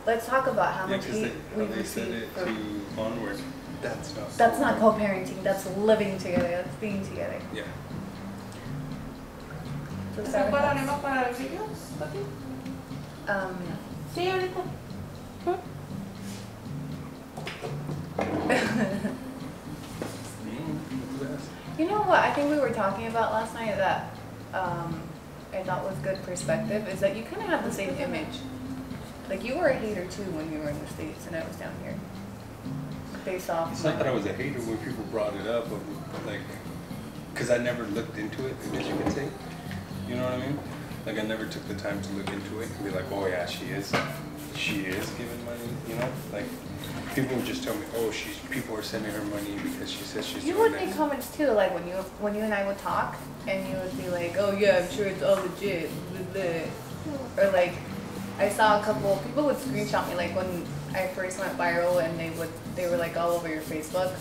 let's talk about how much hate we they said receive it from... to onward. That's not co-parenting. That's living together. That's being together. Yeah. So ¿Se ponemos para el video? Sí, ahorita. You know what I think we were talking about last night that I thought was good perspective is that you kind of have the same image. Like you were a hater too when you were in the States and I was down here. Based off. It's not that I was a hater when people brought it up, but like, because I never looked into it, I guess you could say. You know what I mean? Like I never took the time to look into it and be like, oh yeah, she is giving money. You know, like people would just tell me, oh, people are sending her money because she says she's. You would make comments too, like when you and I would talk, and you would be like, oh yeah, I'm sure it's all legit, blah, blah. Or like, I saw a couple people would screenshot me like when I first went viral, and they were like all over your Facebook,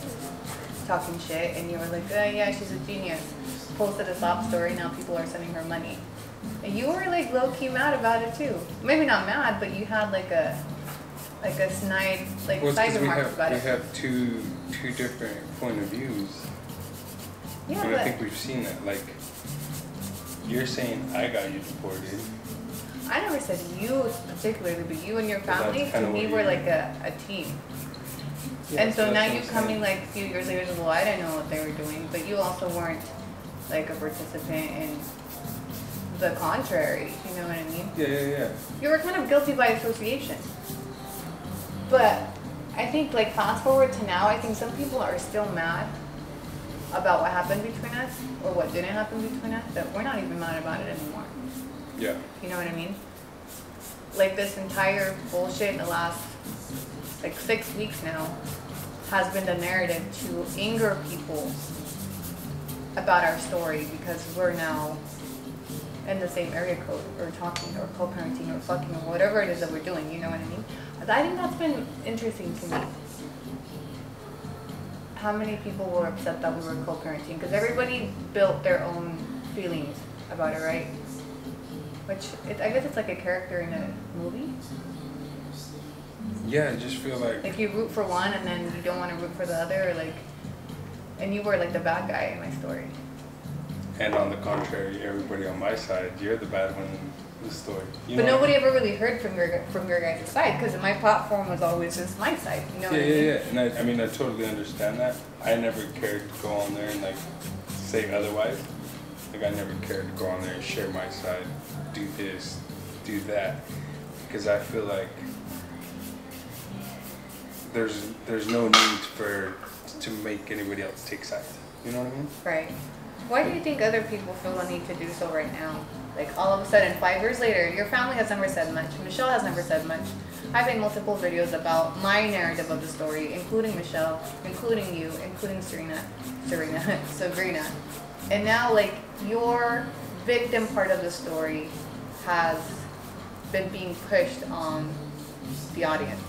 talking shit, and you were like, oh yeah, she's a genius. Posted a sob story, now people are sending her money. And you were like low-key mad about it too. Maybe not mad, but you had like a snide, like side remarks about it. We have two different point of views. Yeah, and I think we've seen that. Like, you're saying I got you deported. I never said you particularly, but you and your family, to me, were like a team. Yeah, and so now you coming like a few years later, well, I didn't know what they were doing, but you also weren't like a participant in the contrary, you know what I mean? Yeah. You were kind of guilty by association. But I think like fast forward to now, I think some people are still mad about what happened between us or what didn't happen between us, that we're not even mad about it anymore. Yeah. You know what I mean? Like this entire bullshit in the last like 6 weeks now has been the narrative to anger people about our story because we're now in the same area code or talking or co-parenting or fucking or whatever it is that we're doing, you know what I mean? I think that's been interesting to me. How many people were upset that we were co-parenting? Because everybody built their own feelings about it, right? Which, I guess it's like a character in a movie. Yeah, I just feel like... Like you root for one and then you don't want to root for the other, or like... And you were like the bad guy in my story. And on the contrary, everybody on my side, you're the bad one in the story. But nobody ever really heard from your guys' side, because my platform was always just my side. You know what I mean? Yeah. And I mean, I totally understand that. I never cared to go on there and like say otherwise. Like I never cared to go on there and share my side, do this, do that, because I feel like there's no need to make anybody else take sides. You know what I mean? Right. Why do you think other people feel the need to do so right now? Like all of a sudden, 5 years later, your family has never said much. Michelle has never said much. I've made multiple videos about my narrative of the story, including Michelle, including you, including Sabrina. And now, like, your victim part of the story has been being pushed on the audience.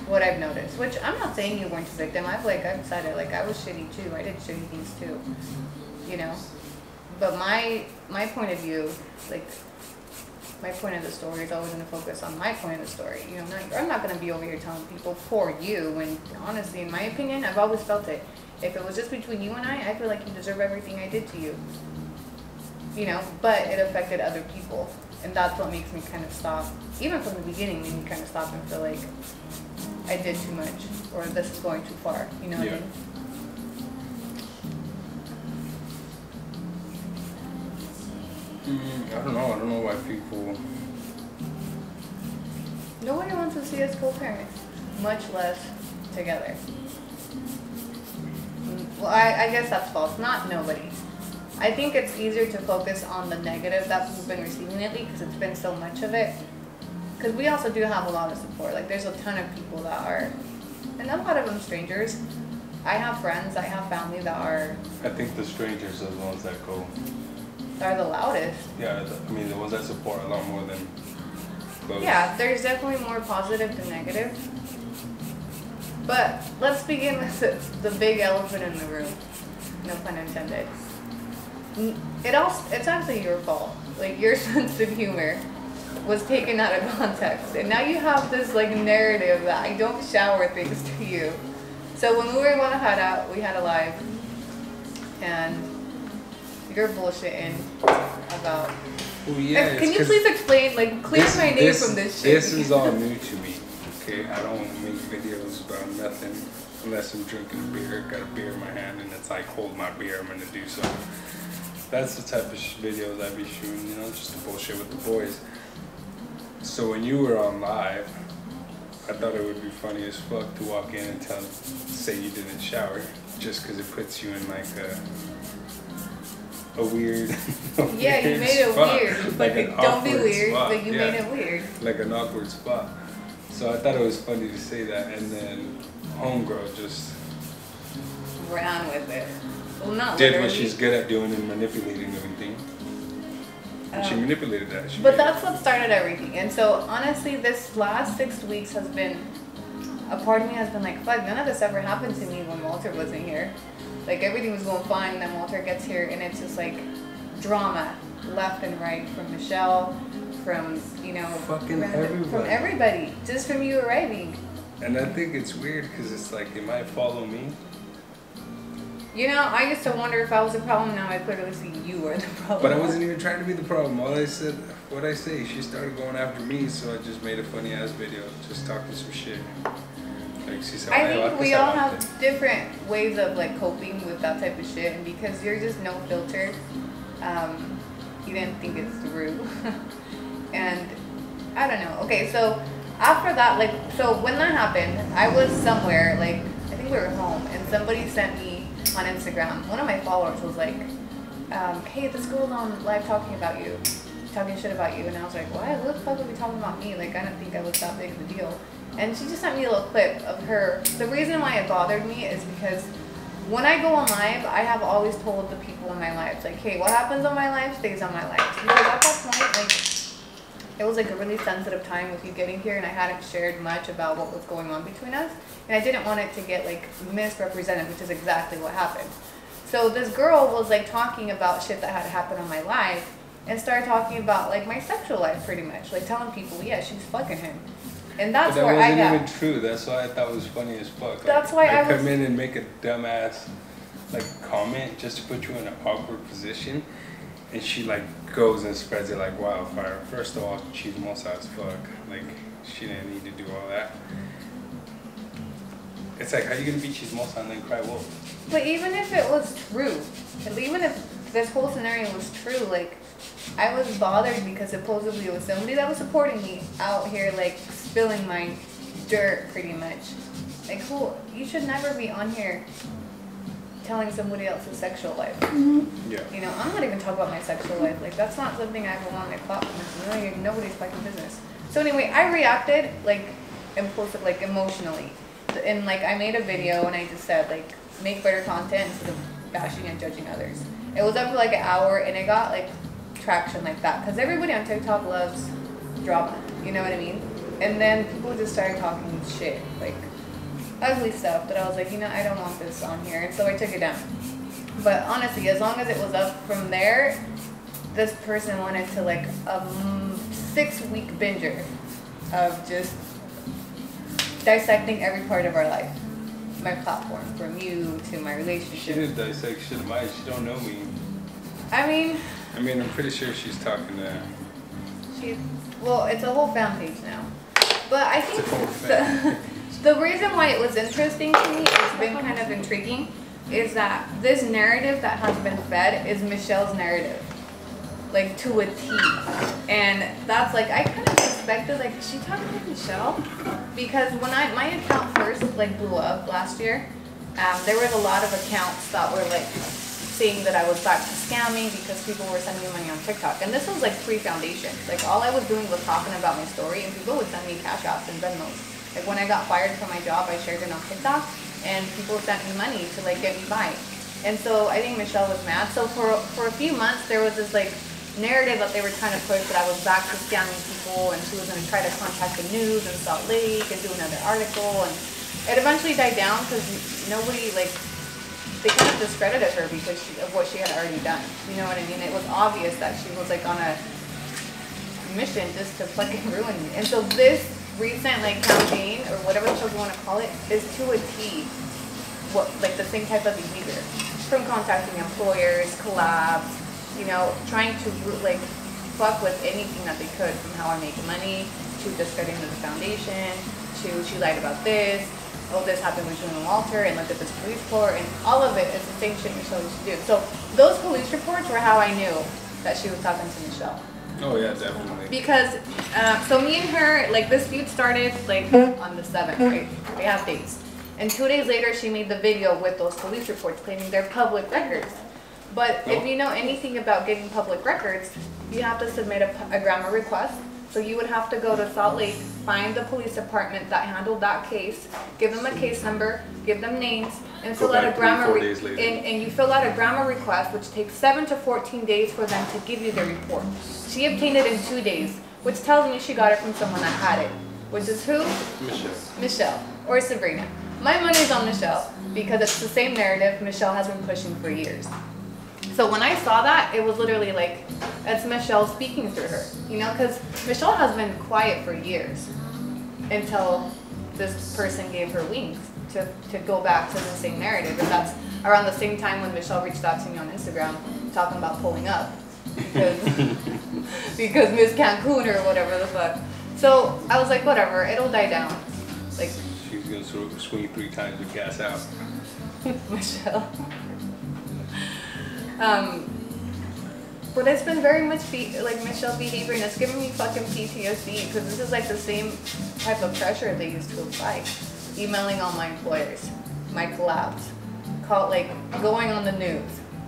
What I've noticed, which I'm not saying you weren't a victim. I've said it, like I was shitty too. I did shitty things too, you know. But my point of view, like my point of the story is always going to focus on my point of the story. You know, I'm not going to be over here telling people for you. And honestly, in my opinion, I've always felt it. If it was just between you and I feel like you deserve everything I did to you. You know, but it affected other people, and that's what makes me kind of stop. Even from the beginning, made me kind of stop and feel like I did too much, or this is going too far. You know what I mean? I don't know why people... Nobody wants to see us co-parents, much less together. Well, I guess that's false. Not nobody. I think it's easier to focus on the negative that we've been receiving lately because it's been so much of it. Because we also do have a lot of support. Like, there's a ton of people that are, and a lot of them strangers. I have friends, I have family that are... I think the strangers are the ones that go... Are the loudest. Yeah, I mean, the ones that support a lot more than close. Yeah, there's definitely more positive than negative. But let's begin with the big elephant in the room. No pun intended. It's actually your fault. Like, your sense of humor was taken out of context. And now you have this like narrative that I don't shower thanks to you. So when we were going to head out, we had a live, and you're bullshitting about. Well, yeah, Can you please explain, like, clear my name from this shit? This is all new to me. Okay, I don't make videos about nothing unless I'm drinking a beer. Got a beer in my hand, and it's like, hold my beer, I'm gonna do something. That's the type of videos I be shooting, you know, just to bullshit with the boys. So when you were on live, I thought it would be funny as fuck to walk in and say you didn't shower, just because it puts you in like a weird. Yeah, you made it weird. Like But don't be weird, spot. but you made it weird. Like an awkward spot. So I thought it was funny to say that, and then homegirl just Ran with it. Well, not did literally. what she's good at doing and manipulating everything. And she manipulated that. But that's what started everything. And so honestly, this last 6 weeks has been, a part of me has been like, fuck, none of this ever happened to me when Walter wasn't here. Like everything was going fine, and then Walter gets here, and it's just like drama left and right from Michelle, from, you know, fucking everybody. From everybody, just from you arriving. And I think it's weird because it's like, it might follow me. You know, I used to wonder if I was the problem. Now I clearly see you are the problem. But I wasn't even trying to be the problem. All I said, what I say, she started going after me, so I just made a funny ass video, just talking some shit. Like she said, I think we all have different ways of like coping with that type of shit, and because you're just no filter, you didn't think it's through. And I don't know. Okay, so after that, like, so when that happened, I was somewhere, like, I think we were home, and somebody sent me on Instagram, one of my followers was like, hey, this girl's on live talking about you, talking shit about you. And I was like, why? What the fuck would be talking about me? Like, I didn't think I was that big of a deal. And she just sent me a little clip of her. The reason why it bothered me is because when I go on live, I have always told the people in my life, like, hey, what happens on my life stays on my life. Because at that point, like, it was like a really sensitive time with you getting here, and I hadn't shared much about what was going on between us, and I didn't want it to get like misrepresented, which is exactly what happened. So this girl was like talking about shit that had happened on my life, and started talking about like my sexual life, pretty much, like telling people, yeah, she's fucking him, and that's where I got. That wasn't even true. That's why I thought it was funny as fuck. Like, that's why I come in and make a dumbass like comment just to put you in an awkward position. And she like goes and spreads it like wildfire. First of all, she's chismosa as fuck. Like, she didn't need to do all that. It's like, how you gonna be chismosa and then cry wolf? But even if it was true, even if this whole scenario was true, like, I was bothered because supposedly it was somebody that was supporting me out here, like, spilling my dirt, pretty much. Like, who? You should never be on here telling somebody else's sexual life. Yeah. You know, I'm not even talking about my sexual life. Like, that's not something I ever want on my platform. It's really nobody's fucking business. So anyway, I reacted, like, impulsive, like, emotionally. And, like, I made a video and I just said, like, make better content instead of bashing and judging others. It was up for, like, an hour, and it got, like, traction like that. Because everybody on TikTok loves drama. You know what I mean? And then people just started talking shit, like, ugly stuff that I was like, you know, I don't want this on here, and so I took it down. But honestly, as long as it was up from there, this person went into like a 6-week binger of just dissecting every part of our life. My platform, from you to my relationship. She didn't dissect shit of mine. She don't know me. I mean, I'm pretty sure she's talking to. Well, it's a whole fan page now. But I think the reason why it was interesting to me, it's been kind of intriguing, is that this narrative that has been fed is Michelle's narrative, like to a T. And that's like, I kind of expected, like, is she talking to Michelle? Because when my account first like blew up last year, there was a lot of accounts that were like saying that I was back to scamming because people were sending me money on TikTok. And this was like pre-foundation. Like, all I was doing was talking about my story, and people would send me cash apps and Venmos. Like, when I got fired from my job, I shared it on TikTok, and people sent me money to like get me by. And so I think Michelle was mad. So for a few months, there was this like narrative that they were trying to push that I was back to scamming people, and she was going to try to contact the news in Salt Lake and do another article. And it eventually died down because nobody, like, they kind of discredited her because of what she had already done. You know what I mean? It was obvious that she was like on a mission just to fucking ruin me. And so this recent like campaign or whatever the fuck you want to call it is to a T what like the same type of behavior, from contacting employers, collabs, you know, trying to like fuck with anything that they could, from how I make money to discrediting the foundation to she lied about this, oh this happened with June and Walter, and look at this police report, and all of it is the same shit Michelle used to do. So those police reports were how I knew that she was talking to Michelle. Oh yeah, definitely. Because so me and her, like this feud started like on the 7th, right? They have dates. And 2 days later, she made the video with those police reports claiming they're public records. But if you know anything about getting public records, you have to submit a grammar request. So you would have to go to Salt Lake, find the police department that handled that case, give them a case number, give them names, and fill out a grammar and you fill out a grammar request, which takes 7 to 14 days for them to give you the report. She obtained it in 2 days, which tells me she got it from someone that had it, which is who? Michelle or Sabrina. My money's on Michelle because it's the same narrative Michelle has been pushing for years. So when I saw that, it was literally like, it's Michelle speaking through her, you know, because Michelle has been quiet for years until this person gave her wings to go back to the same narrative. And that's around the same time when Michelle reached out to me on Instagram talking about pulling up because, because Miss Cancun or whatever the fuck. So I was like, whatever, it'll die down. Like, she's gonna swing 3 times with gas out. Michelle. But it's been very much like Michelle's behavior, and it's giving me fucking PTSD because this is like the same type of pressure they used to apply. Emailing all my employers, my collabs, going on the news,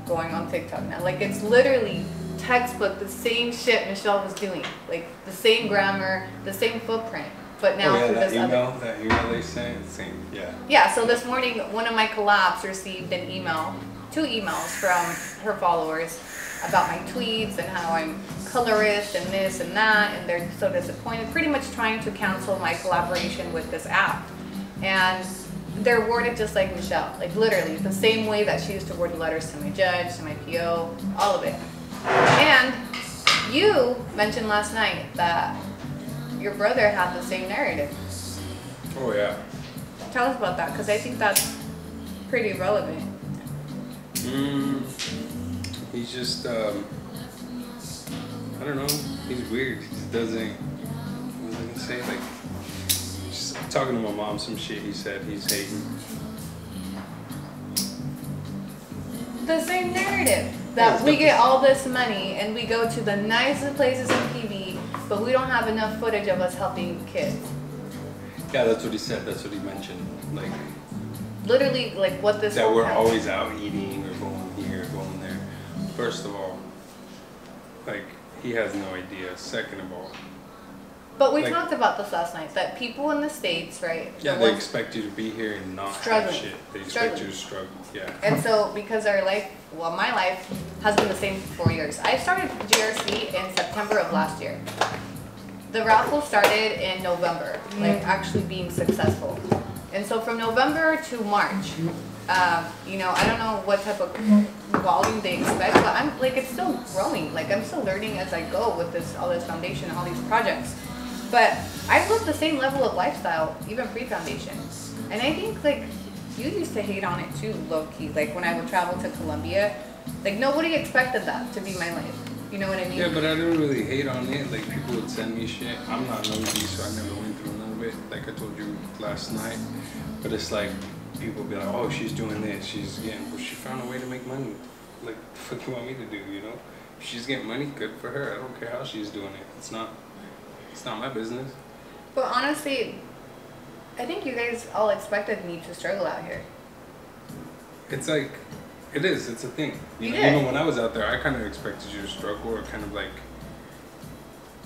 going on TikTok now. Like it's literally textbook the same shit Michelle was doing, like the same grammar, the same footprint. But now through that email they sent, same, yeah. Yeah, so this morning one of my collabs received an email, 2 emails from her followers about my tweets and how I'm colorist and this and that, and they're so disappointed, pretty much trying to cancel my collaboration with this app. And they're worded just like Michelle, like literally the same way that she used to word the letters to my judge, to my PO, all of it. And you mentioned last night that your brother had the same narrative. Oh yeah. Tell us about that, because I think that's pretty relevant. He's just, I don't know, he's weird. He just doesn't, what was I gonna say, like, just talking to my mom some shit he said he's hating. The same narrative, that we get all this money and we go to the nicest places in PV, but we don't have enough footage of us helping kids. Yeah, that's what he said, that's what he mentioned, like. Literally, like what this that we're always out eating or going here, going there. First of all, like, he has no idea. Second of all. But we talked about this last night, that people in the States, right? Yeah, they expect you to be here and not have shit. They expect you to struggle, yeah. And so, because our life, well, my life has been the same for 4 years. I started GRC in September of last year. The raffle started in November, like actually being successful. And so from November to March, you know, I don't know what type of volume they expect, but I'm like, it's still growing. Like I'm still learning as I go with this, all this foundation, all these projects. But I've lived the same level of lifestyle, even pre-foundation. And I think like you used to hate on it too, low key. Like when I would travel to Colombia, like nobody expected that to be my life. You know what I mean? Yeah, but I didn't really hate on it. Like people would send me shit. I'm not nosy, so I never went through none of it. Like I told you last night. But it's like people be like, oh, she's doing this. She's getting. Well, she found a way to make money. Like, the fuck you want me to do? You know? If she's getting money, good for her. I don't care how she's doing it. It's not my business. But honestly, I think you guys all expected me to struggle out here. It's like, it is. It's a thing. You know, when I was out there, I kind of expected you to struggle, or kind of like,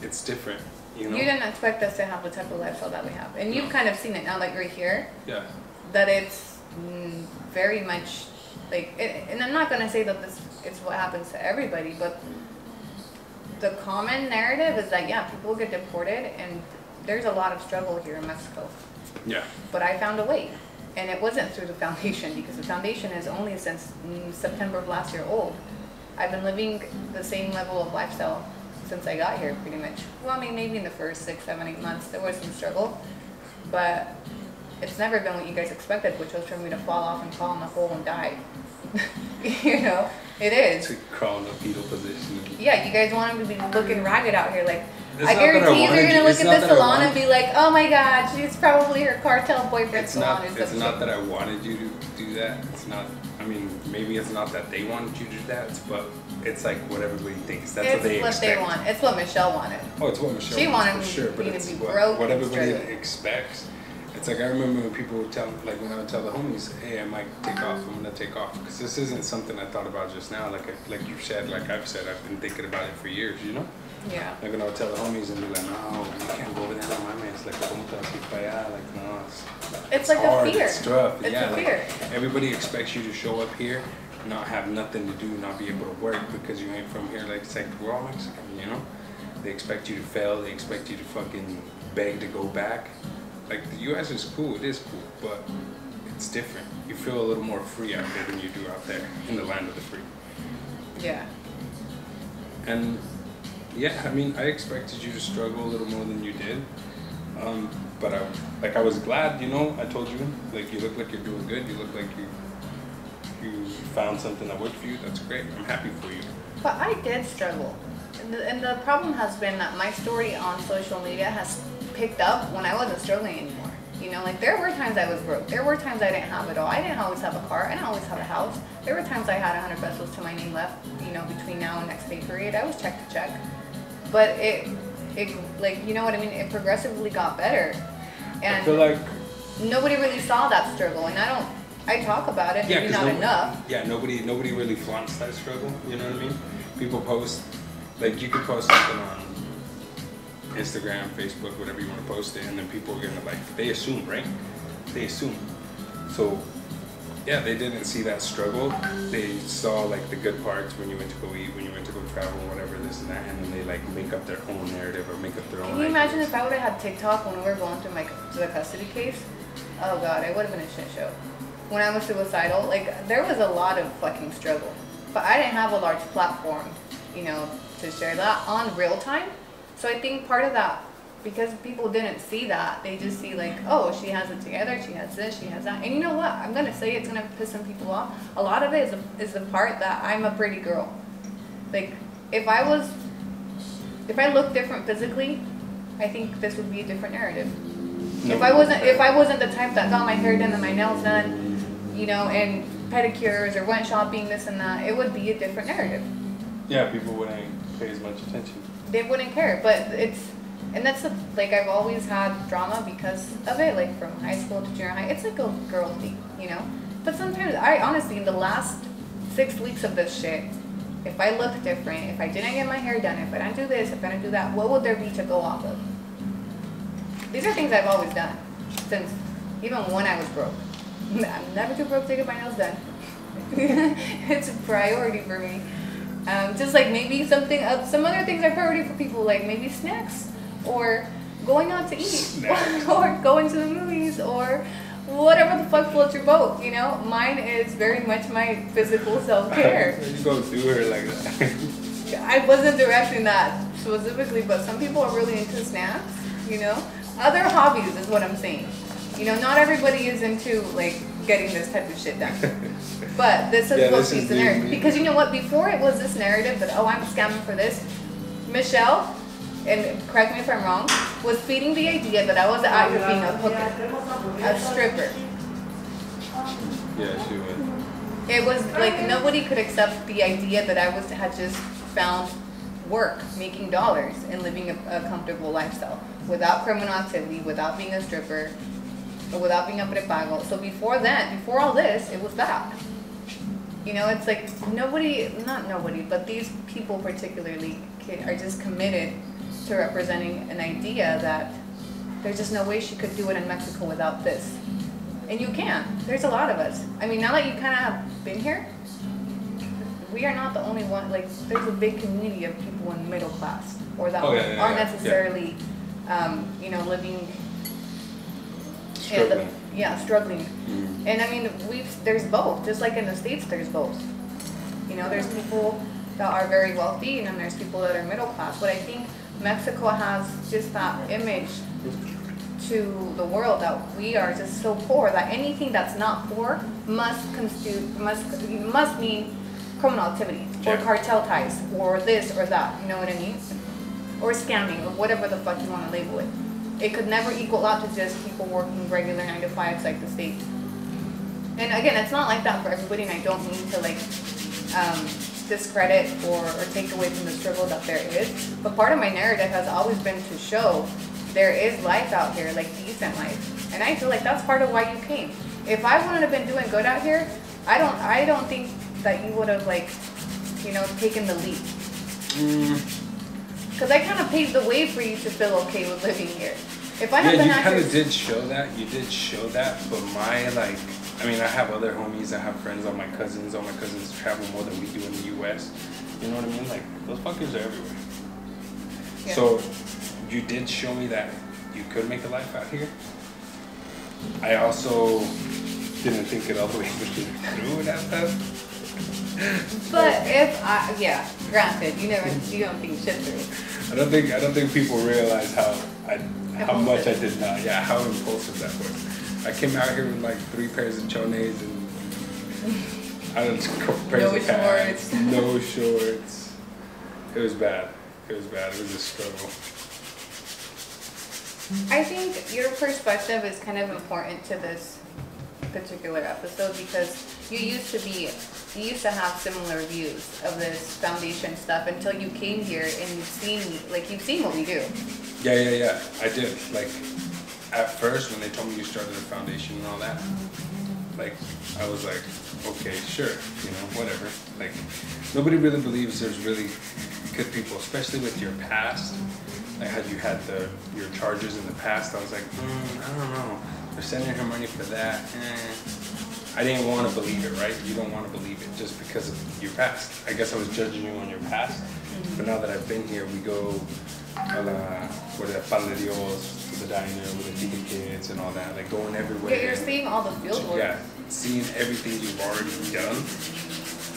it's different. You know? You didn't expect us to have the type of lifestyle that we have, and you've kind of seen it now that you're here. Yeah. That it's very much like, and I'm not gonna say that it's what happens to everybody, but the common narrative is that people get deported, and there's a lot of struggle here in Mexico. Yeah. But I found a way, and it wasn't through the foundation, because the foundation is only since September of last year old. I've been living the same level of lifestyle since I got here, pretty much. Well, I mean, maybe in the first 6, 7, 8 months, there was some struggle, but it's never been what you guys expected, which was for me to fall off and fall in the hole and die. You know, it is. To crawl in a fetal position. Yeah, you guys want him to be looking ragged out here, like. It's I not that I guarantee you're wanted gonna you- look it's at not the that I salon and wanted- be like, "Oh my God, she's probably her cartel boyfriend It's salon." not. or It's some not shit. that I wanted you to do that. It's not. I mean, maybe it's not that they wanted you to do that, but it's like what everybody thinks. That's what they It's what expect. they want. It's what Michelle wanted. Oh, it's what Michelle She wants wanted for sure, but me to it's be what, broke what and everybody struggling. expects. It's like I remember when people would tell, like when I would tell the homies, "Hey, I might take off. I'm gonna take off," because this isn't something I thought about just now. Like you said, like I've said, I've been thinking about it for years. You know. Yeah. Like when I would tell the homies and be like, "No, you can't go over there on my man." It's like, "Cómo te vas a ir para allá?" Like, no, It's like hard, a fear. It's tough. It's yeah, a fear. Like, everybody expects you to show up here, not have nothing to do, not be able to work because you ain't from here. Like it's like we're all Mexican, you know. They expect you to fail. They expect you to fucking beg to go back. Like the U.S. is cool. It is cool, but it's different. You feel a little more free out there than you do out there in the land of the free. Yeah. And yeah, I mean, I expected you to struggle a little more than you did. But I was glad, you know, I told you, like, you look like you're doing good. You look like you found something that worked for you. That's great. I'm happy for you. But I did struggle. And the problem has been that my story on social media has picked up when I wasn't struggling anymore. You know, like there were times I was broke. There were times I didn't have it all. I didn't always have a car. I didn't always have a house. There were times I had 100 pesos to my name left, you know, between now and next pay period. I was check to check. But it like, you know what I mean? It progressively got better. And I feel like nobody really saw that struggle. And I talk about it, maybe 'cause not enough. Yeah, nobody really flaunts that struggle. You know what I mean? People post, like you could post something on Instagram, Facebook, whatever you want to post it, and then people are gonna like, they assume, right? They assume. So yeah, they didn't see that struggle. They saw like the good parts when you went to go eat, when you went to go travel, whatever, this and that, and then they like make up their own narrative or make up their own. Can you imagine ideas. if I would have had TikTok when we were going through the custody case? Oh God, it would have been a shit show. When I was suicidal, like there was a lot of fucking struggle, but I didn't have a large platform, you know, to share that on real time. So I think part of that, because people didn't see that, they just see like, oh, she has it together, she has this, she has that. And you know what? I'm gonna say it's gonna piss some people off. A lot of it is the part that I'm a pretty girl. Like if I looked different physically, I think this would be a different narrative. No, If I wasn't the type that got my hair done and my nails done, you know, and pedicures or went shopping, this and that, it would be a different narrative. Yeah, people wouldn't pay as much attention. They wouldn't care, but and that's like I've always had drama because of it, like from high school to junior high. It's like a girl thing, you know. But sometimes I honestly, in the last 6 weeks of this shit, if I looked different, if I didn't get my hair done, if I didn't do this, if I didn't do that, what would there be to go off of? These are things I've always done since even when I was broke. I'm never too broke to get my nails done. It's a priority for me. Just like maybe some other things are priority for people, like maybe snacks or going out to eat or going to the movies or whatever the fuck floats your boat, you know? Mine is very much my physical self-care. You go do her like that. I wasn't directing that specifically, but some people are really into snacks, you know? Other hobbies is what I'm saying. You know, not everybody is into like getting this type of shit done. But this is what feeds the narrative. Because you know what? Before it was this narrative that, oh, I'm scamming for this, Michelle, and correct me if I'm wrong, was feeding the idea that I was out here being a hooker, a stripper. Yeah, she would. It was like nobody could accept the idea that I had just found work, making dollars, and living a comfortable lifestyle without criminal activity, without being a stripper, or without being a prepago. So before all this, it was that. You know, it's like not nobody, but these people particularly are just committed to representing an idea that there's just no way she could do it in Mexico without this. And you can. There's a lot of us. I mean, now that you kind of have been here, we are not the only one. Like, there's a big community of people in middle class or that aren't necessarily, you know, living. Struggling. Struggling. Mm. And I mean, there's both. Just like in the States, there's both. You know, there's people that are very wealthy, and then there's people that are middle class. But I think Mexico has just that image to the world that we are just so poor that anything that's not poor must mean criminal activity or cartel ties or this or that. You know what I mean? Or scamming or whatever the fuck you want to label it. It could never equal out to just people working regular 9 to 5s like the States. And again, it's not like that for everybody, and I don't mean to like discredit or take away from the struggle that there is. But part of my narrative has always been to show there is life out here, like decent life. And I feel like that's part of why you came. If I wouldn't have been doing good out here, I don't think that you would have like, you know, taken the leap. Because I kind of paved the way for you to feel okay with living here. If I had been you kind of did show that. You did show that, but my like, I mean, I have other homies, I have friends, all my cousins travel more than we do in the U.S. You know what I mean? Like, those fuckers are everywhere. Yeah. So, you did show me that you could make a life out here. I also didn't think it all the way through that stuff. But granted, you don't think shit through. I don't think people realize how much I did not. Yeah, how impulsive that was. I came out here with like 3 pairs of chones and I don't know, pairs of pants, no shorts. It was bad. It was a struggle. I think your perspective is kind of important to this particular episode because you used to have similar views of this foundation stuff until you came here and you've seen what we do. Yeah. I did. Like, at first, when they told me you started a foundation and all that, like, I was like, okay, sure, whatever. Like, nobody really believes there's really good people, especially with your past. Like, had you had your charges in the past, I was like, I don't know. They're sending her money for that. I didn't want to believe it, right? You don't want to believe it just because of your past. I guess I was judging you on your past. But now that I've been here, we go a la Pan de Dios, to the diner with the Tika kids and all that, like going everywhere. Yeah, you're seeing all the field work. Yeah, seeing everything you've already done.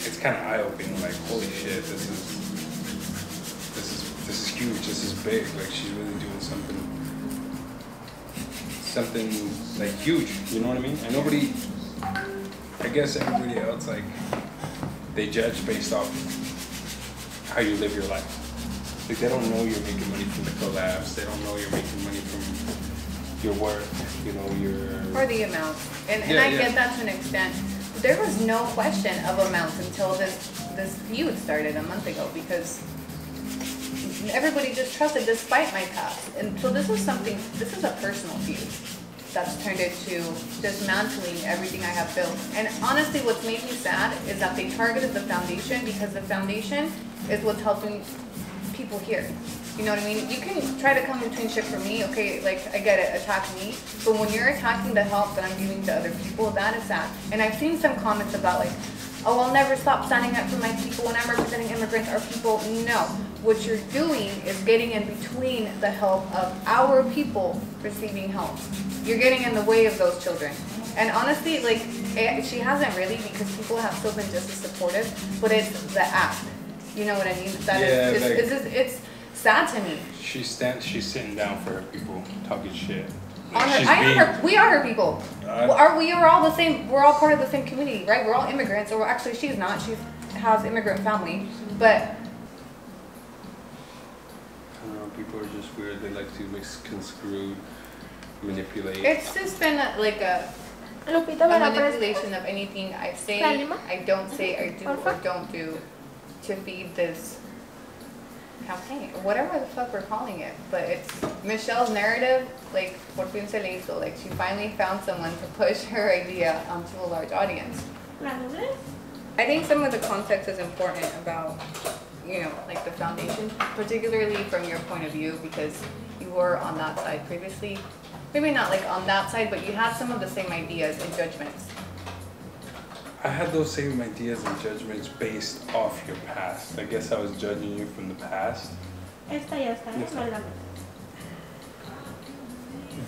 It's kind of eye-opening, like, holy shit, this is huge, this is big, like she's really doing something like huge, you know what I mean? And nobody, I guess everybody else, like, they judge based off how you live your life. Like, they don't know you're making money from the collabs. They don't know you're making money from your work, your... Or the amount. And I get that to an extent. There was no question of amounts until this feud started a month ago because everybody just trusted despite my past. And so this is a personal feud that's turned into dismantling everything I have built. And honestly, what's made me sad is that they targeted the foundation because the foundation is what's helping people here. You know what I mean? You can try to come between shit for me, okay, like, I get it, attack me, but when you're attacking the help that I'm giving to other people, that is sad. And I've seen some comments about like, oh, I'll never stop standing up for my people when I'm representing immigrants or people. No, what you're doing is getting in between the help of our people receiving help. You're getting in the way of those children. And honestly, like, she hasn't really, because people have still been just as supportive, but it's the act. You know what I mean? It's sad to me. She's sitting down for her people, talking shit. Like, we are her people. We are all the same. We're all part of the same community, right? We're all immigrants. Or actually, she's not. She has immigrant family, but I don't know. People are just weird. They like to misconstrue, manipulate. It's just been like a manipulation of anything I say, I don't say, I do or don't do to feed this campaign, or whatever the fuck we're calling it. But it's Michelle's narrative, like, por fin se le hizo. Like, she finally found someone to push her idea onto a large audience. I think some of the context is important about, like the foundation, particularly from your point of view, because you were on that side previously. Maybe not like on that side, but you had some of the same ideas and judgments. I had those same ideas and judgments based off your past. I guess I was judging you from the past.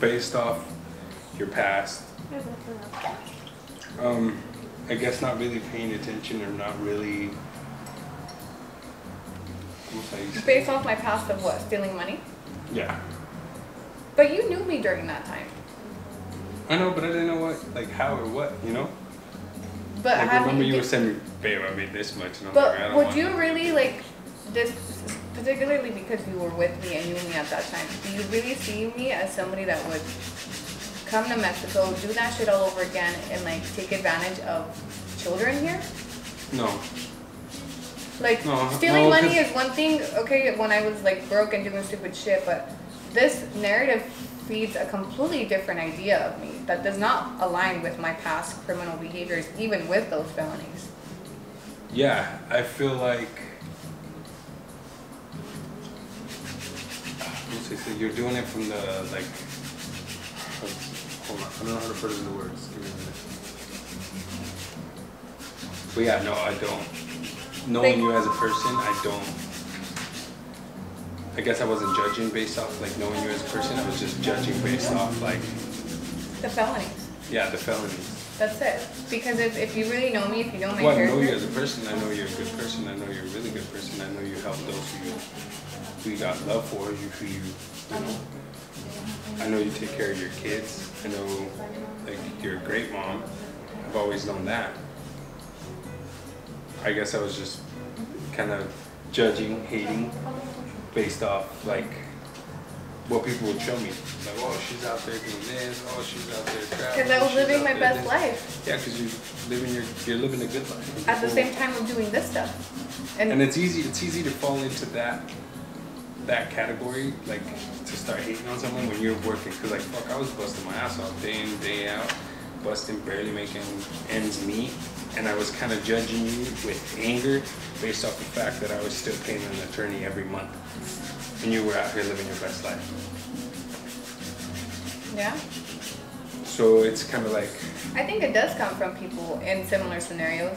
Based off your past. I guess not really paying attention or not really That's how you say Based it. off my past of what? Stealing money? Yeah. But you knew me during that time. I know, but I didn't know what, like, how or what, you know? But Like, have remember you you were saying, me, babe, I made this much, and I'm But like, I don't would want you it. really like this, particularly because you were with me and knew me at that time? Do you really see me as somebody that would come to Mexico, do that shit all over again, and like take advantage of children here? No. Like No, stealing no, money 'cause- is one thing. Okay, when I was like broke and doing stupid shit, but this narrative feeds a completely different idea of me that does not align with my past criminal behaviors, even with those felonies. Yeah, I feel like so you're doing it from the like. Hold on, I don't know how to put it into words. Give me a minute. But yeah, no, I don't. Knowing you as a person, I don't. I guess I wasn't judging based off like knowing you as a person. I was just judging based off like The felonies. yeah the felonies. That's it. Because if you really know me, if you know my Well, I character, know you as a person. I know you're a good person. I know you're a really good person. I know you help those who you got love for. Who you know. I know you take care of your kids. I know like you're a great mom. I've always known that. I guess I was just kind of judging, hating, based off like what people would show me. Like, oh, she's out there doing this. Oh, she's out there traveling. because I was she's living out my there best this." life Yeah, because you're living a good life. at the same time of doing this stuff. And it's easy to fall into that category, like to start hating on someone when you're working. Cause like fuck, I was busting my ass off day in day out, busting, barely making ends meet, and I was kind of judging you with anger based off the fact that I was still paying an attorney every month, and you were out here living your best life. Yeah. So it's kind of like I think it does come from people in similar scenarios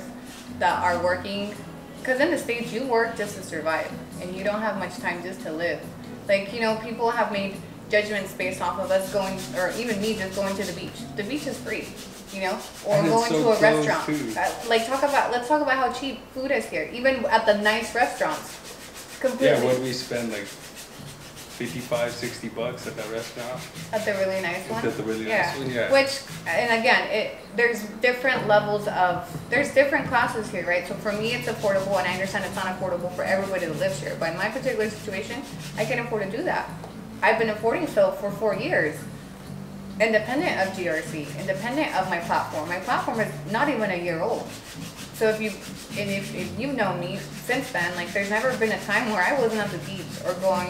that are working. Because in the States, you work just to survive, and you don't have much time just to live. Like, you know, people have made judgments based off of us going, or even me just going to the beach. The beach is free, you know, or And it's going so to a close, restaurant. too. Let's talk about how cheap food is here, even at the nice restaurants. Completely. yeah, what do we spend like $55-$60 at that restaurant? At the really nice one? At the really nice one, yeah. Which, and again, there's different levels of, there's different classes here, right? So for me, it's affordable, and I understand it's not affordable for everybody that lives here. But in my particular situation, I can afford to do that. I've been affording so for 4 years, independent of GRC, independent of my platform. My platform is not even a year old. So if you've known me since then, like there's never been a time where I wasn't at the beach or going,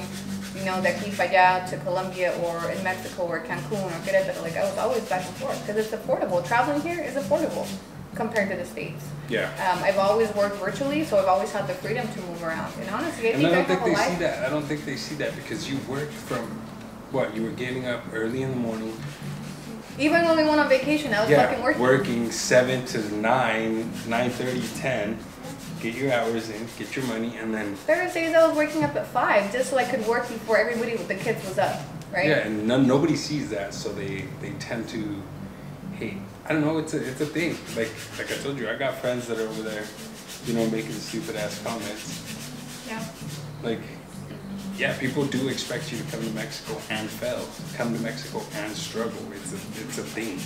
you know, de aquí para allá to Colombia or in Mexico or Cancun or Querétaro. Like I was always back and forth because it's affordable. Traveling here is affordable compared to the States. Yeah. I've always worked virtually, so I've always had the freedom to move around. And honestly, I And think I don't I think have a they see life. that. I don't think they see that because you worked from what? You were getting up early in the morning. Even when we went on vacation, I was fucking working. Working 7 to 9, 9:30, 10. Get your hours in, get your money, and then There was days I was waking up at 5 just so I could work before everybody with the kids was up, right? yeah, and nobody sees that, so they tend to hate. I don't know. It's a thing. Like I told you, I got friends that are over there, you know, making stupid ass comments. Yeah. Like, yeah, people do expect you to come to Mexico and fail, come to Mexico and struggle. It's a thing.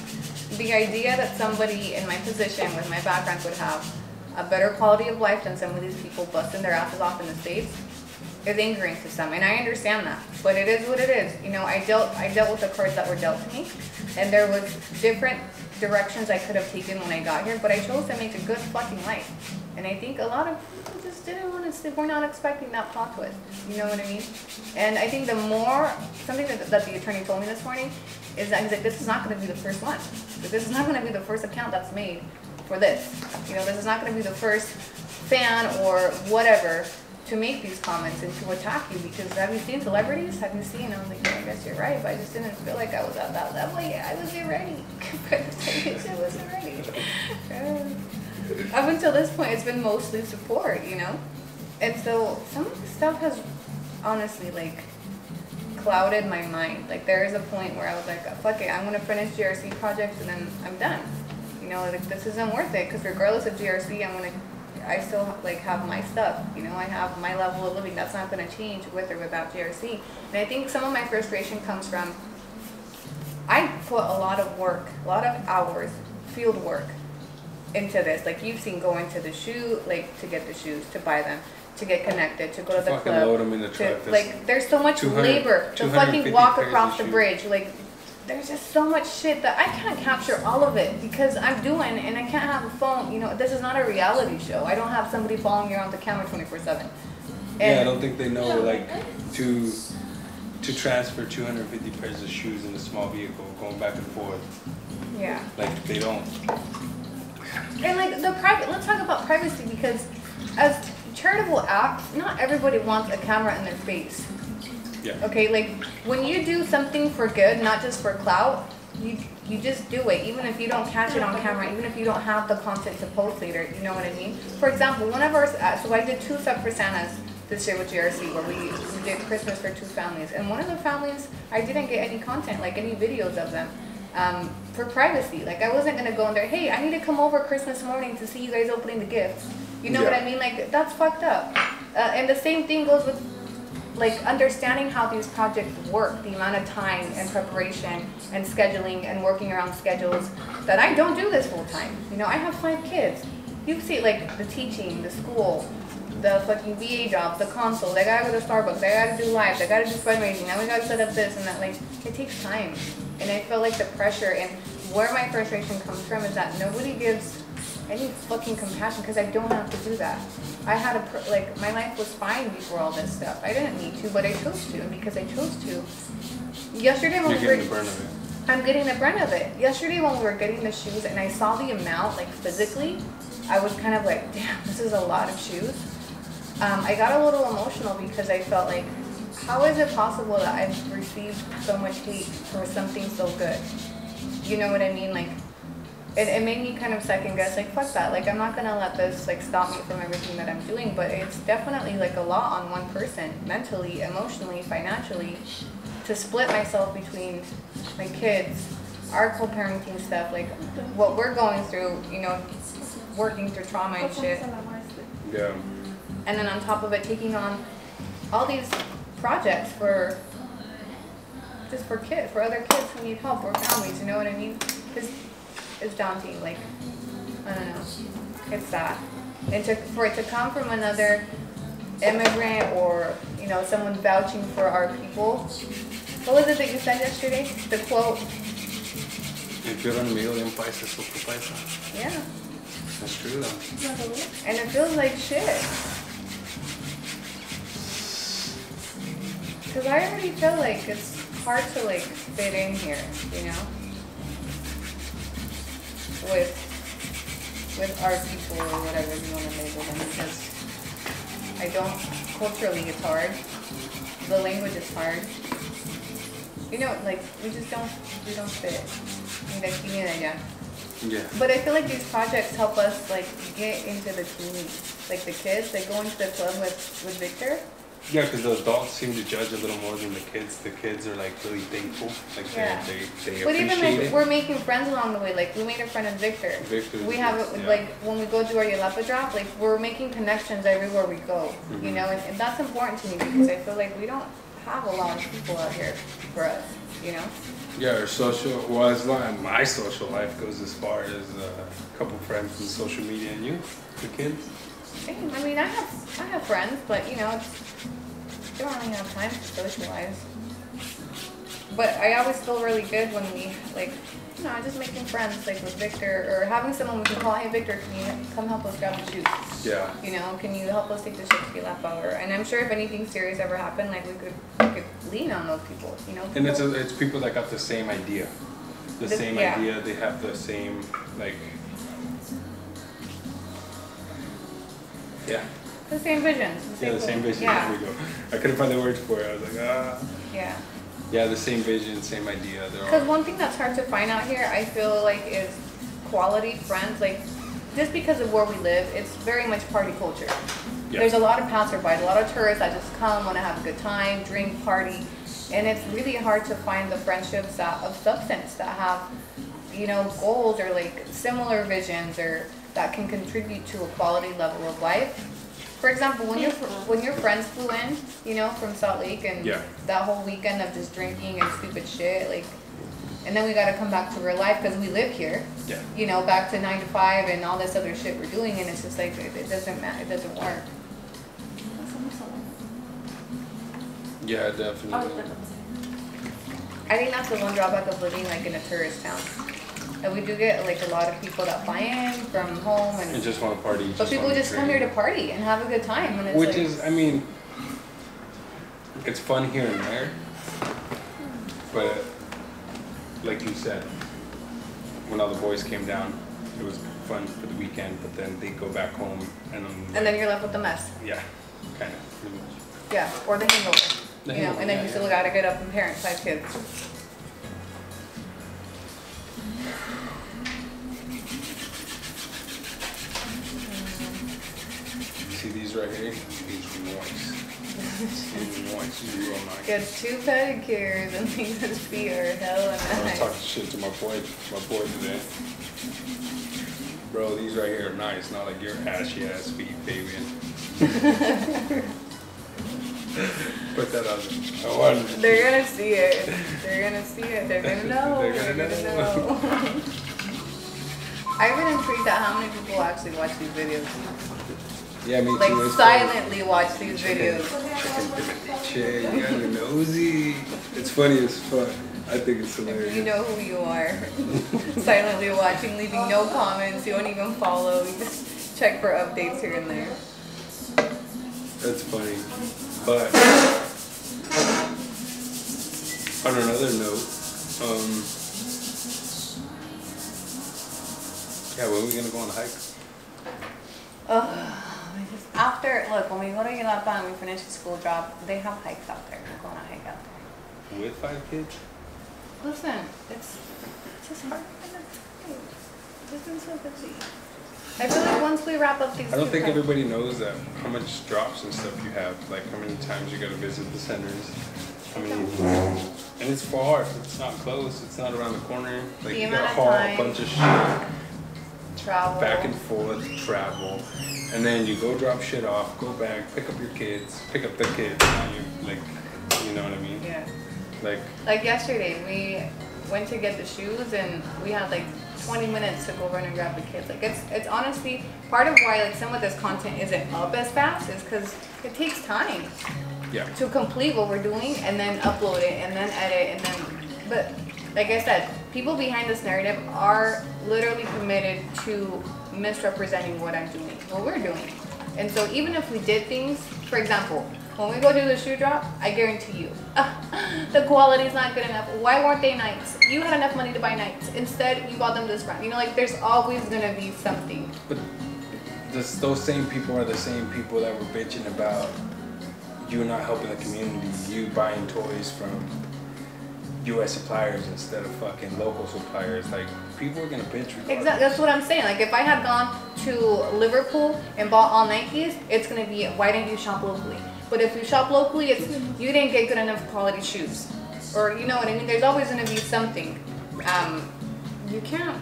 The idea that somebody in my position with my background would have a better quality of life than some of these people busting their asses off in the States is angering to some, and I understand that. But it is what it is. You know, I dealt with the cards that were dealt to me, and there was different directions I could have taken when I got here, but I chose to make a good fucking life. And I think a lot of people just didn't want to, we're not expecting that plot twist. You know what I mean? And I think something that the attorney told me this morning is that he's like, this is not going to be the first one. This is not going to be the first account that's made for this. You know, this is not going to be the first fan or whatever to make these comments and to attack you, because have you seen celebrities? Have you seen? I was like, yeah, I guess you're right, but I just didn't feel like I was at that level yet. I wasn't ready. I wasn't ready. Up until this point, it's been mostly support, you know? And so some of the stuff has honestly, like, clouded my mind. Like, there is a point where I was like, fuck it, I'm going to finish GRC projects and then I'm done. You know, like, this isn't worth it, because regardless of GRC, I'm going to I still like have my stuff, you know, I have my level of living. That's not going to change with or without GRC. And I think some of my frustration comes from, I put a lot of work, a lot of hours, field work into this. Like you've seen, going to the shoot, like to get the shoes, to buy them, to get connected, to go to the fucking club, load them in the truck. like there's so much labor to fucking walk across the bridge. Like there's just so much shit that I can't capture all of it because I'm doing, and I can't have a phone. You know, this is not a reality show. I don't have somebody following me around the camera 24/7. Yeah, I don't think they know like to transfer 250 pairs of shoes in a small vehicle going back and forth. Yeah. Like they don't. And like the private, let's talk about privacy, because as charitable acts, not everybody wants a camera in their face. Yeah. Okay, like when you do something for good, not just for clout, you just do it, even if you don't catch it on camera, even if you don't have the content to post later. You know what I mean? For example, one of our, so I did 2 separate Santas this year with GRC, where we did Christmas for 2 families, and one of the families I didn't get any content, like any videos of them. For privacy, like I wasn't gonna go in there, hey, I need to come over Christmas morning to see you guys opening the gifts. You know what I mean? Like that's fucked up. And the same thing goes with like understanding how these projects work, the amount of time and preparation and scheduling and working around schedules, that I don't do this full time. You know, I have 5 kids. You see like the teaching, the school, the fucking VA jobs, the console, they gotta go to Starbucks, they gotta do live, they gotta do fundraising, now we gotta set up this and that. Like it takes time. And I feel like the pressure, and where my frustration comes from is that nobody gives any fucking compassion, because I don't have to do that. I had like my life was fine before all this stuff. I didn't need to, but I chose to, and because I chose to. Yesterday when we were getting the brunt of it. I'm getting the brunt of it. Yesterday when we were getting the shoes and I saw the amount, like physically, I was kind of like, damn, this is a lot of shoes. I got a little emotional because I felt like, how is it possible that I've received so much hate for something so good? You know what I mean? Like, it made me kind of second guess, like, fuck that. Like, I'm not gonna let this, like, stop me from everything that I'm doing, but it's definitely, like, a lot on one person, mentally, emotionally, financially, to split myself between my kids, our co-parenting stuff, like, what we're going through, you know, working through trauma and shit. Yeah. And then on top of it, taking on all these projects for just for kids, for other kids who need help, or families, you know what I mean? Because it's daunting, like, I don't know, it's sad. And for it to come from another immigrant, or, you know, someone vouching for our people. What was it that you said yesterday? The quote? If you're on meal, paisa, sopa paisa. Yeah. That's true though. And it feels like shit. Because I already feel like it's hard to like fit in here, you know, with our people, or whatever you want to label them, because I don't, culturally it's hard, the language is hard, you know, like we don't fit. Yeah. But I feel like these projects help us like get into the community, like the kids, they go into the club with Victor. Yeah, because the adults seem to judge a little more than the kids. The kids are like really thankful, like Yeah. they But appreciate even like it. we're making friends along the way. Like we made a friend in Victor. We have it like when we go do our Yelapa drop. Like we're making connections everywhere we go. Mm-hmm. You know, and that's important to me because I feel like we don't have a lot of people out here for us. You know. Yeah, our social, well, as long as my social life goes as far as a couple friends from social media, and you, the kids. I mean, I have friends, but you know, they don't really have time to socialize. But I always feel really good when we like, you know, just making friends like with Victor, or having someone we can call, hey Victor, can you come help us grab the shoes? Yeah. You know, can you help us take the shit to Yelapa? And I'm sure if anything serious ever happened, like we could lean on those people. You know. And it's people that got the same idea, Yeah. idea. They have the same like. Yeah. The same vision. The same vision. Yeah. There we go. I couldn't find the words for it. I was like, ah. Yeah. Yeah, the same vision, same idea. Because one thing that's hard to find out here, I feel like, is quality friends. Like, just because of where we live, it's very much party culture. Yeah. There's a lot of passerby, a lot of tourists that just come, want to have a good time, drink, party. And it's really hard to find the friendships of substance that have, you know, goals or like similar visions, or that can contribute to a quality level of life. For example, when your friends flew in, you know, from Salt Lake, and that whole weekend of just drinking and stupid shit, like, and then we got to come back to real life because we live here. Yeah. You know, back to 9 to 5 and all this other shit we're doing, and it's just like it doesn't matter, it doesn't work. Yeah, definitely. I think that's the one drawback of living like in a tourist town. And we do get like a lot of people that fly in from home and just want to party. But people just come here to party and have a good time. And it's which like, is, I mean, it's fun here and there, but like you said, when all the boys came down, it was fun for the weekend. But then they go back home and then you're left with the mess. Yeah, kind of, pretty much. Yeah, or the hangover. You know, and then you still gotta get up and parent 5 kids. See these right here? These moist. These moist. These real nice. Get 2 pedicures and think his feet are hella nice. I was talking shit to my boy today. Bro, these right here are nice, not like your ashy ass feet, baby. Put that on there. They're gonna see it. They're gonna see it. They're gonna know. They're gonna know. I've been intrigued at how many people actually watch these videos. Yeah, me too. Like silently watch these videos. Shit, you guys are nosy. It's funny as fuck. I think it's hilarious. You know who you are. Silently watching, leaving no comments. You don't even follow. You just check for updates here and there. That's funny. But on another note, yeah, when are we gonna go on a hike? After, look, when we go to Yelapa and we finish the school drop, they have hikes out there. We're going to hike out there. With 5 kids? Listen, it's just hard to find time. It's been so busy. I feel like once we wrap up these, I don't think everybody knows that how much drops and stuff you have, like how many times you gotta visit the centers. I mean, and it's far. It's not close. It's not around the corner. Like you gotta haul a bunch of shit, travel back and forth, travel, and then you go drop shit off, go back, pick up your kids, pick up the kids. Now you like, you know what I mean? Yeah. Like yesterday, we went to get the shoes and we had like 20 minutes to go run and grab the kids. Like it's honestly part of why like some of this content isn't up as fast is because it takes time to complete what we're doing and then upload it and then edit and then, but like I said, people behind this narrative are literally committed to misrepresenting what I'm doing, what we're doing. And so even if we did things, for example, when we go do the shoe drop, I guarantee you, the quality's not good enough. Why weren't they Nikes? You had enough money to buy Nikes. Instead, you bought them this brand. You know, like there's always gonna be something. But those same people are the same people that were bitching about you not helping the community, you buying toys from U.S. suppliers instead of fucking local suppliers. Like, people are gonna bitch regardless. Exactly, that's what I'm saying. Like, if I had gone to Liverpool and bought all Nikes, it's gonna be, why didn't you shop locally? But if you shop locally, it's, you didn't get good enough quality shoes. Or, you know what I mean? There's always gonna be something. You can't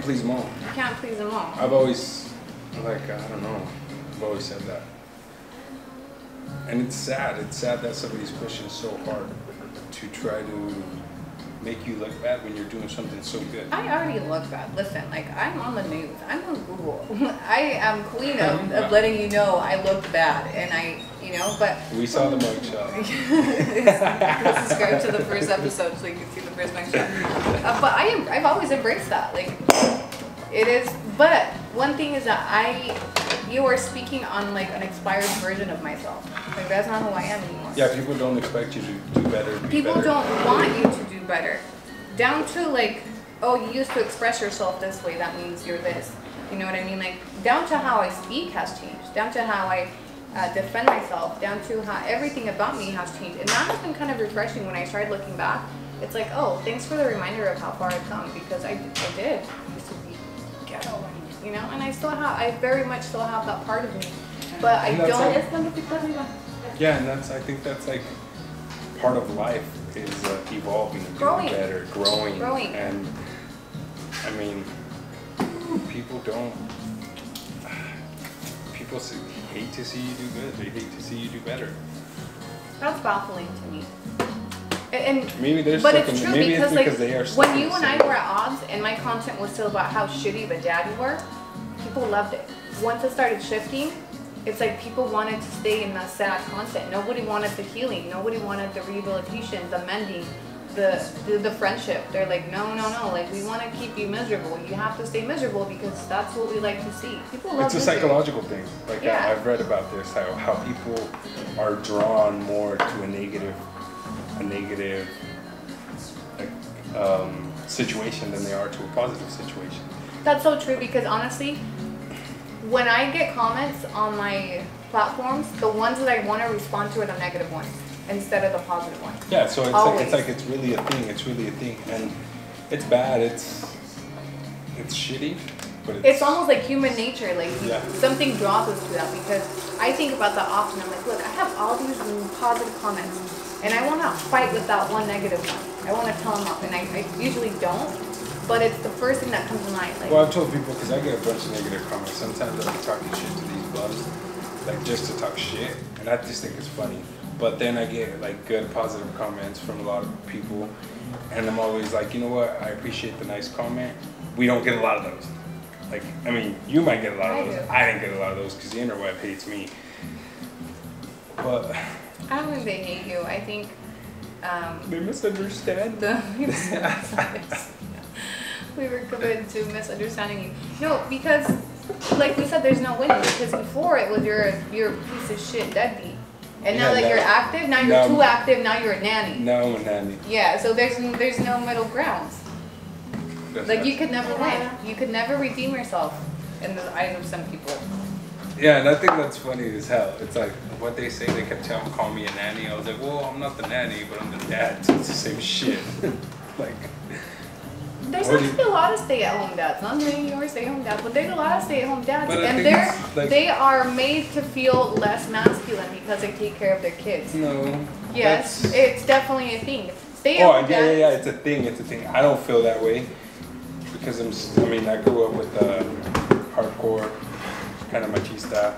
please them all. You can't please them all. I've always, like, I don't know, I've always said that. And it's sad that somebody's pushing so hard to try to make you look bad when you're doing something so good. I already look bad. Listen, like, I'm on the news. I'm on Google. I am queen of letting you know I look bad. And I, you know, but... We saw the mugshot. Subscribe to the first episode so you can see the first mugshot. But I've always embraced that. Like, it is... But one thing is that you are speaking on, like, an expired version of myself. Like, that's not who I am anymore. Yeah, people don't expect you to do better. People don't want you to do better. Down to, like, oh, you used to express yourself this way, that means you're this. You know what I mean? Like, down to how I speak has changed. Down to how I defend myself. Down to how everything about me has changed. And that has been kind of refreshing when I started looking back. It's like, oh, thanks for the reminder of how far I've come, because I did. I used to be ghetto, you know? And I very much still have that part of me. But I don't... Yeah, and I think that's like part of life is evolving and doing better, growing. And I mean, people don't. People hate to see you do good. They hate to see you do better. That's baffling to me. And maybe there's but it's true maybe because it's because like they are when you and I were at odds and my content was still about how shitty of a dad you were, people loved it. Once it started shifting, it's like people wanted to stay in that sad content. Nobody wanted the healing. Nobody wanted the rehabilitation, the mending, the friendship. They're like, no. Like, we want to keep you miserable. You have to stay miserable because that's what we like to see. People love it's a misery. psychological thing. Like, Yeah. I've read about this, how people are drawn more to a negative situation than they are to a positive situation. That's so true because honestly, when I get comments on my platforms, the ones that I want to respond to are the negative ones instead of the positive ones. Yeah, so it's Always. like it's really a thing. It's really a thing, and it's bad. It's shitty, but It's almost like human nature. Like Yeah. something draws us to that because I think about that often. I'm like, look, I have all these positive comments, and I want to fight with that one negative one. I want to tell them off, and I usually don't. But it's the first thing that comes to mind. Like, well, I've told people because I get a bunch of negative comments. Sometimes I'm talking shit to these bums, like just to talk shit, and I just think it's funny. But then I get like good positive comments from a lot of people, and I'm always like, you know what? I appreciate the nice comment. We don't get a lot of those. Like, I mean, you might get a lot of those. I didn't get a lot of those because the interweb hates me. But I don't think they hate you. I think they misunderstand. We were committed to misunderstanding you. No, because like we said, there's no winning. Because before it was you're a piece of shit deadbeat, and now Yeah, that you're active, now you're too active. Now you're a nanny. Now I'm a nanny. Yeah, so there's no middle grounds. That's Like not- you could never win. You could never redeem yourself in the eyes of some people. Yeah, and I think that's funny as hell. It's like what they say. They kept calling me a nanny. I was like, well, I'm not the nanny, but I'm the dad, so it's the same shit. Like. There's What do actually a lot of stay-at-home dads. Not many or stay-at-home dads, but there's a lot of stay-at-home dads, But I and think it's like- they are made to feel less masculine because they take care of their kids. No. Yes, that's- it's definitely a thing. Oh, Stay-at-home dads. yeah. It's a thing. It's a thing. I don't feel that way because I grew up with a hardcore kind of machista,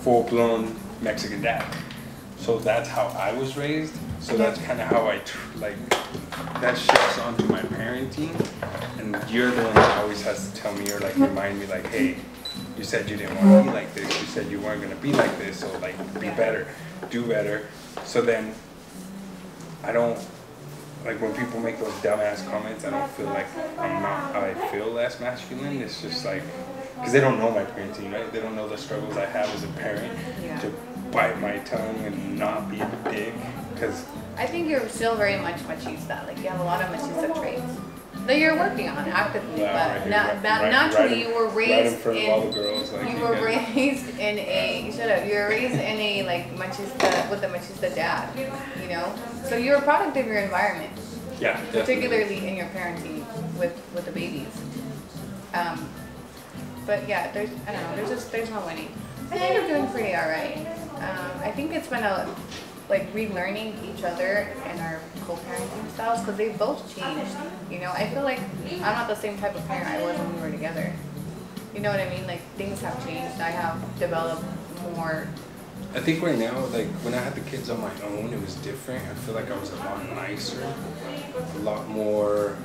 full-blown Mexican dad. So that's how I was raised. So that's kind of how that shifts onto my parenting. And you're the one that always has to tell me or like remind me like, hey, you said you didn't want to be like this. You said you weren't going to be like this. So like, be better, do better. So then I don't, like when people make those dumbass comments, I don't feel like I feel less masculine. It's just like, because they don't know my parenting, right? They don't know the struggles I have as a parent to bite my tongue and not be a dick. Because I think you're still very much machista. Like you have a lot of machista traits that you're working on actively, but naturally you were raised in all the girls, like you were raised in a you were raised in a like machista with a machista dad, you know. So you're a product of your environment. Yeah, particularly in your parenting with the babies. But yeah, there's no winning. I think you're doing pretty alright. I think it's been like relearning each other and our co-parenting styles because they've both changed. You know, I feel like I'm not the same type of parent I was when we were together. You know what I mean? Like things have changed. I have developed more. I think right now, like when I had the kids on my own, it was different. I feel like I was a lot nicer, a lot more.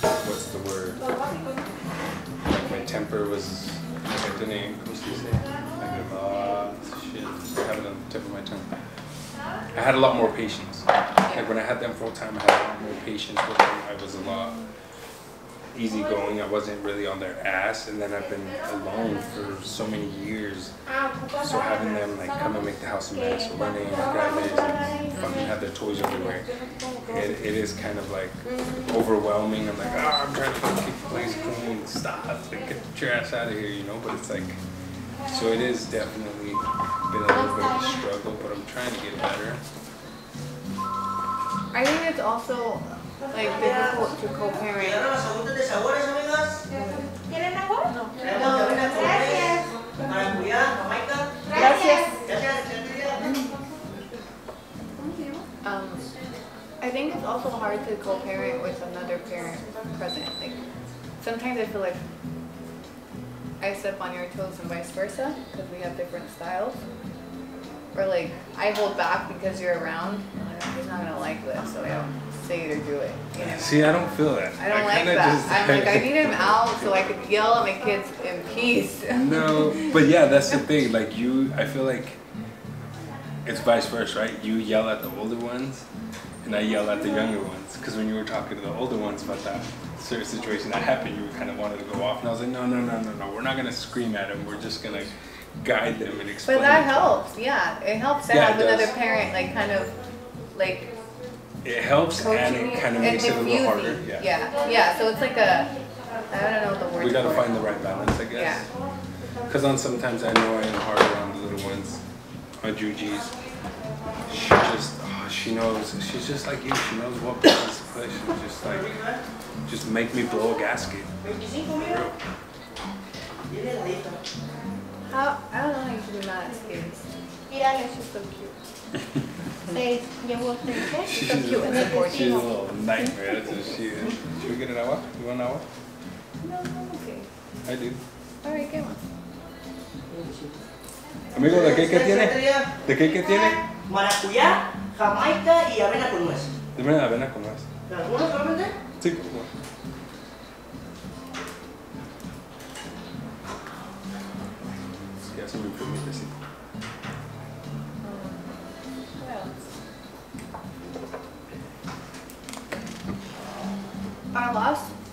What's the word? Like my temper was. Like I didn't. What's he say? Like a lot of shit. I have it on the tip of my tongue. I had a lot more patience. Like when I had them full time, I had a lot more patience with them. I was a lot easygoing. I wasn't really on their ass, and then I've been alone for so many years. So having them like come and make the house a mess, or running and grab this and fucking have their toys everywhere, it is kind of like overwhelming. I'm like, I'm trying to keep the place clean. Stop! Like, get your ass out of here, you know. But it's like, so it is definitely been a little bit of a struggle, but I'm trying to get better. I think it's also like difficult to co-parent. ¿Quieren agua? No. Gracias. I think it's also hard to co-parent with another parent sometimes I feel like I step on your toes and vice versa because we have different styles. Or like I hold back because you're around. I'm like, he's not gonna like this, so I don't say it or do it. You know? See, I don't feel that. I don't like that. I'm like, I need him out so I could yell at my kids in peace. No, but yeah, that's the thing. Like I feel like it's vice versa, right? You yell at the older ones, and I yell at the younger ones. Because when you were talking to the older ones about that certain situation that happened, you kind of wanted to go off, and I was like, no, we're not gonna scream at them. We're just gonna guide them and explain. But that helps. Yeah, it helps to have another parent, like kind of, like. It helps, and it kind of makes it a little harder. Yeah. So it's like a, I don't know what the word. We gotta find the right balance, I guess. Yeah. Because on sometimes I know I am harder on the little ones, on Juji's. She knows. She's just like you. She knows what buttons to push. And just like, just make me blow a gasket. I don't know how you should be mad at skates. Mira, She's so cute. She's so cute and supportive. She's a little nightmare. That's what she is. Should we get an agua? You want an agua? No, I'm okay. I do. Alright, get one. Amigo, ¿de qué tiene? ¿De qué tiene? Maracuyá, jamaica y avena con nuez. Dime la avena con nuez. ¿Alguna solamente? Sí, por favor. Sí, hace mi permitecito.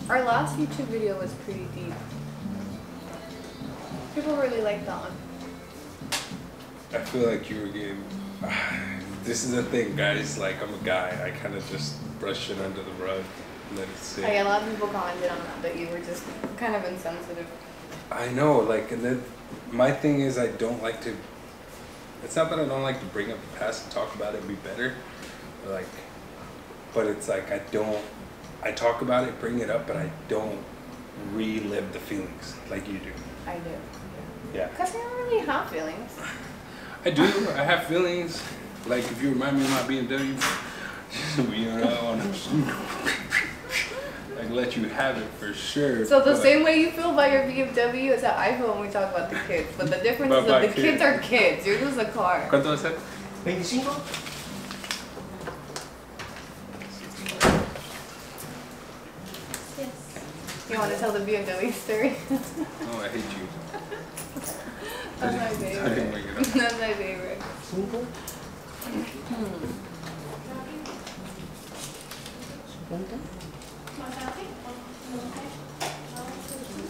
Our last YouTube video was pretty deep. People really liked that one. I feel like you were getting. This is the thing, guys. Like, I'm a guy. I kind of just brush it under the rug and let it sit. A lot of people commented on that you were just kind of insensitive. I know, like, and then my thing is I don't like to. It's not that I don't like to bring up the past and talk about it and be better, but it's like I talk about it, bring it up, but I don't relive the feelings like you do. I do. Yeah. Because I don't really have feelings. I do. I have feelings. Like if you remind me of my BMW, you know, I let you have it for sure. So the same way you feel about your BMW is how I feel when we talk about the kids. But the difference is that the kids are kids. Yours is a car. ¿Cuánto va a ser? 25. You want to tell the BMW story? Oh, I hate you. That's my favorite. That's my favorite. 5.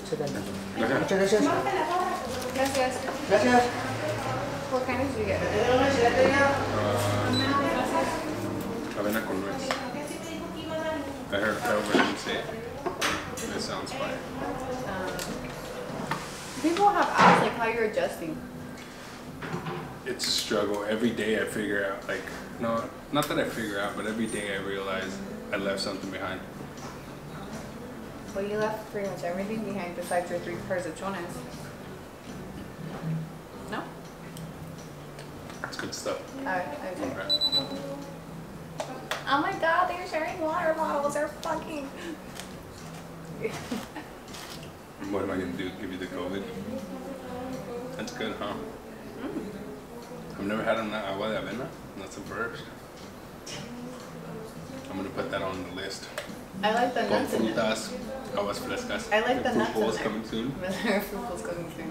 70. Muchas gracias. Gracias. Gracias. What kind did you get? Avena con nuez. I heard him say it. It sounds fine. People have asked like how you're adjusting. It's a struggle. Every day I figure out, like, no, not that I figure out, but every day I realize I left something behind. Well, you left pretty much everything behind besides your 3 pairs of chones. No? It's good stuff. Okay. Okay. Oh my god, they're sharing water bottles. They're fucking. What am I gonna do? Give you the COVID? That's good, huh? I've never had an agua de avena. That's the first. I'm gonna put that on the list. I like the Con nuts in it. frutas, aguas frescas. I like the nuts in Fruit there. coming soon. Fruit bowl's coming soon.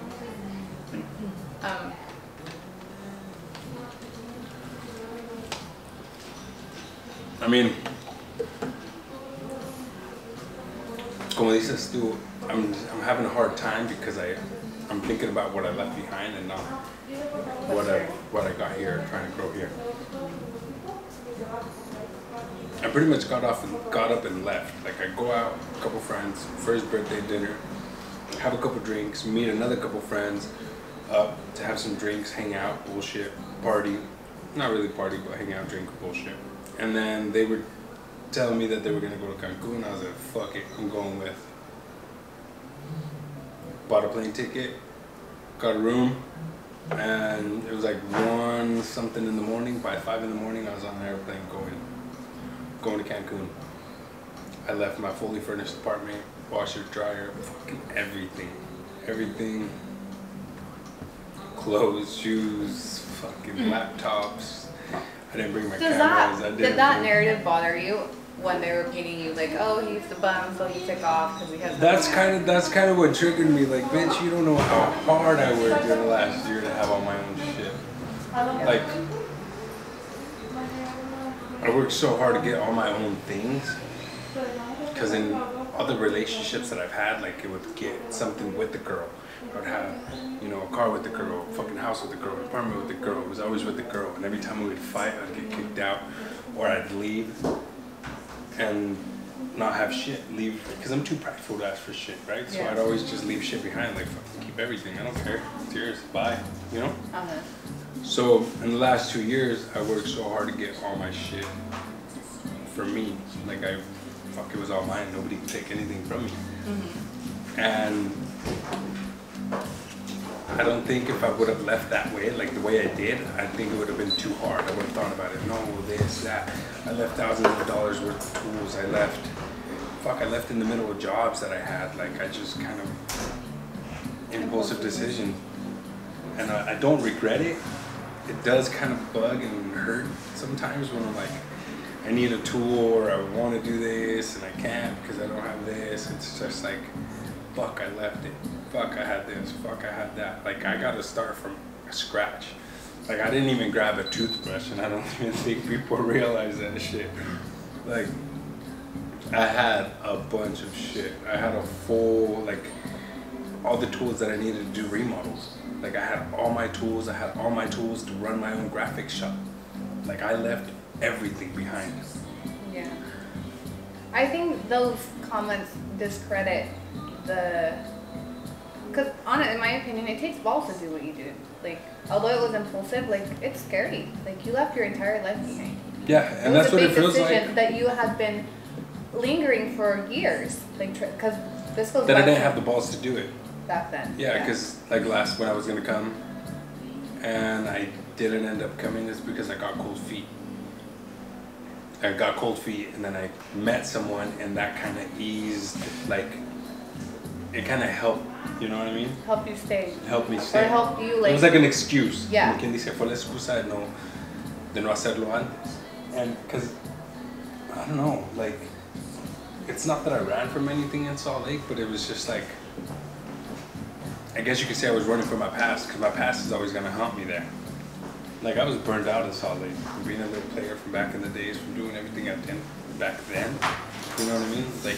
I mean, como dices tú, I'm having a hard time because I'm thinking about what I left behind and not what I got here, trying to grow here. I pretty much got up and left. Like I go out, a couple friends, first birthday dinner, have a couple drinks, meet another couple friends, up to have some drinks, hang out, bullshit, party. Not really party, but hang out, drink, bullshit. And then they were telling me that they were gonna go to Cancun. I was like, fuck it, I'm going with. Bought a plane ticket, got a room, and it was like 1 something in the morning. By 5 in the morning, I was on an airplane going to Cancun. I left my fully furnished apartment washer, dryer, fucking everything. Everything. Clothes, shoes, fucking laptops. I didn't bring my cameras. Did that narrative bother you when they were painting you like, oh, he's the bum, so he took off because he has. That's kind of what triggered me. Like, bitch, you don't know how hard I worked in the last year to have all my own shit. Like, I worked so hard to get all my own things. Because in other relationships that I've had, like, it would get something with the girl. I would have, you know, a car with the girl, a fucking house with the girl, an apartment with the girl. It was always with the girl. And every time we would fight, I'd get kicked out, or I'd leave and not have shit. Leave, because I'm too prideful to ask for shit, right? So I'd always just leave shit behind, like, fucking keep everything. I don't care. It's yours. Bye. You know? So in the last 2 years, I worked so hard to get all my shit for me. Like, it was all mine. Nobody could take anything from me. And I don't think if I would have left that way, like the way I did, I think it would have been too hard. I would have thought about it. No, this, that. I left thousands of dollars worth of tools. I left in the middle of jobs that I had. Like, I just kind of impulsive decision. And I don't regret it. It does kind of bug and hurt sometimes when I'm like, I need a tool, or I want to do this and I can't because I don't have this. It's just like, fuck, I left it. Fuck, I had this. Fuck, I had that. Like, I got to start from scratch. Like, I didn't even grab a toothbrush, and I don't even think people realize that shit. Like, I had a bunch of shit. I had a full, like, all the tools that I needed to do remodels. Like, I had all my tools. I had all my tools to run my own graphics shop. Like, I left everything behind. Yeah. I think those comments discredit because in my opinion, it takes balls to do what you did. Like, although it was impulsive, like, it's scary. Like, you left your entire life behind. Yeah, and that's what it feels like. It was a big decision that you had been lingering for years. Like, because this goes that back I didn't have the balls to do it. Back then. Yeah, because like when I was gonna come, and I didn't end up coming, is because I got cold feet. I got cold feet, and then I met someone, and that kind of eased, like, it kind of helped, you know what I mean? Help you stay. Help me stay. Or help you, like. It was like an excuse. Yeah. Como quien dice, fue la excusa de no hacerlo antes. And because, I don't know, like, it's not that I ran from anything in Salt Lake, but it was just like, I guess you could say I was running from my past, because my past is always going to haunt me there. Like, I was burned out in Salt Lake from being a little player from back in the days, from doing everything I did back then. You know what I mean? Like,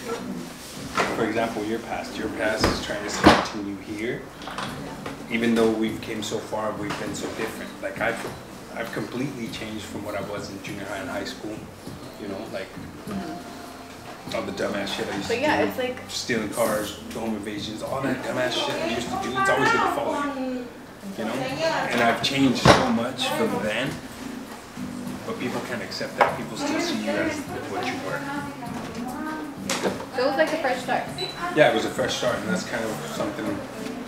for example, your past is trying to continue here. Even though we've came so far, we've been so different. Like, I've completely changed from what I was in junior high and high school. You know, like, all the dumbass shit I used to do. It's like stealing cars, home invasions, all that dumbass shit I used to do. It's always gonna follow you. You know? And I've changed so much from then. But people can't accept that. People still see you as what you were. So it was like a fresh start. Yeah, it was a fresh start, and that's kind of something.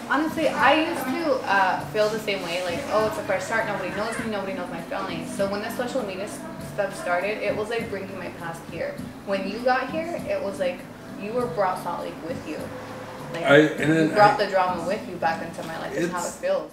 Honestly, I used to feel the same way. Like, oh, it's a fresh start. Nobody knows me. Nobody knows my feelings. So when the social media stuff started, it was like bringing my past here. When you got here, it was like you were brought Salt Lake with you. Like, you brought the drama with you back into my life. That's how it feels.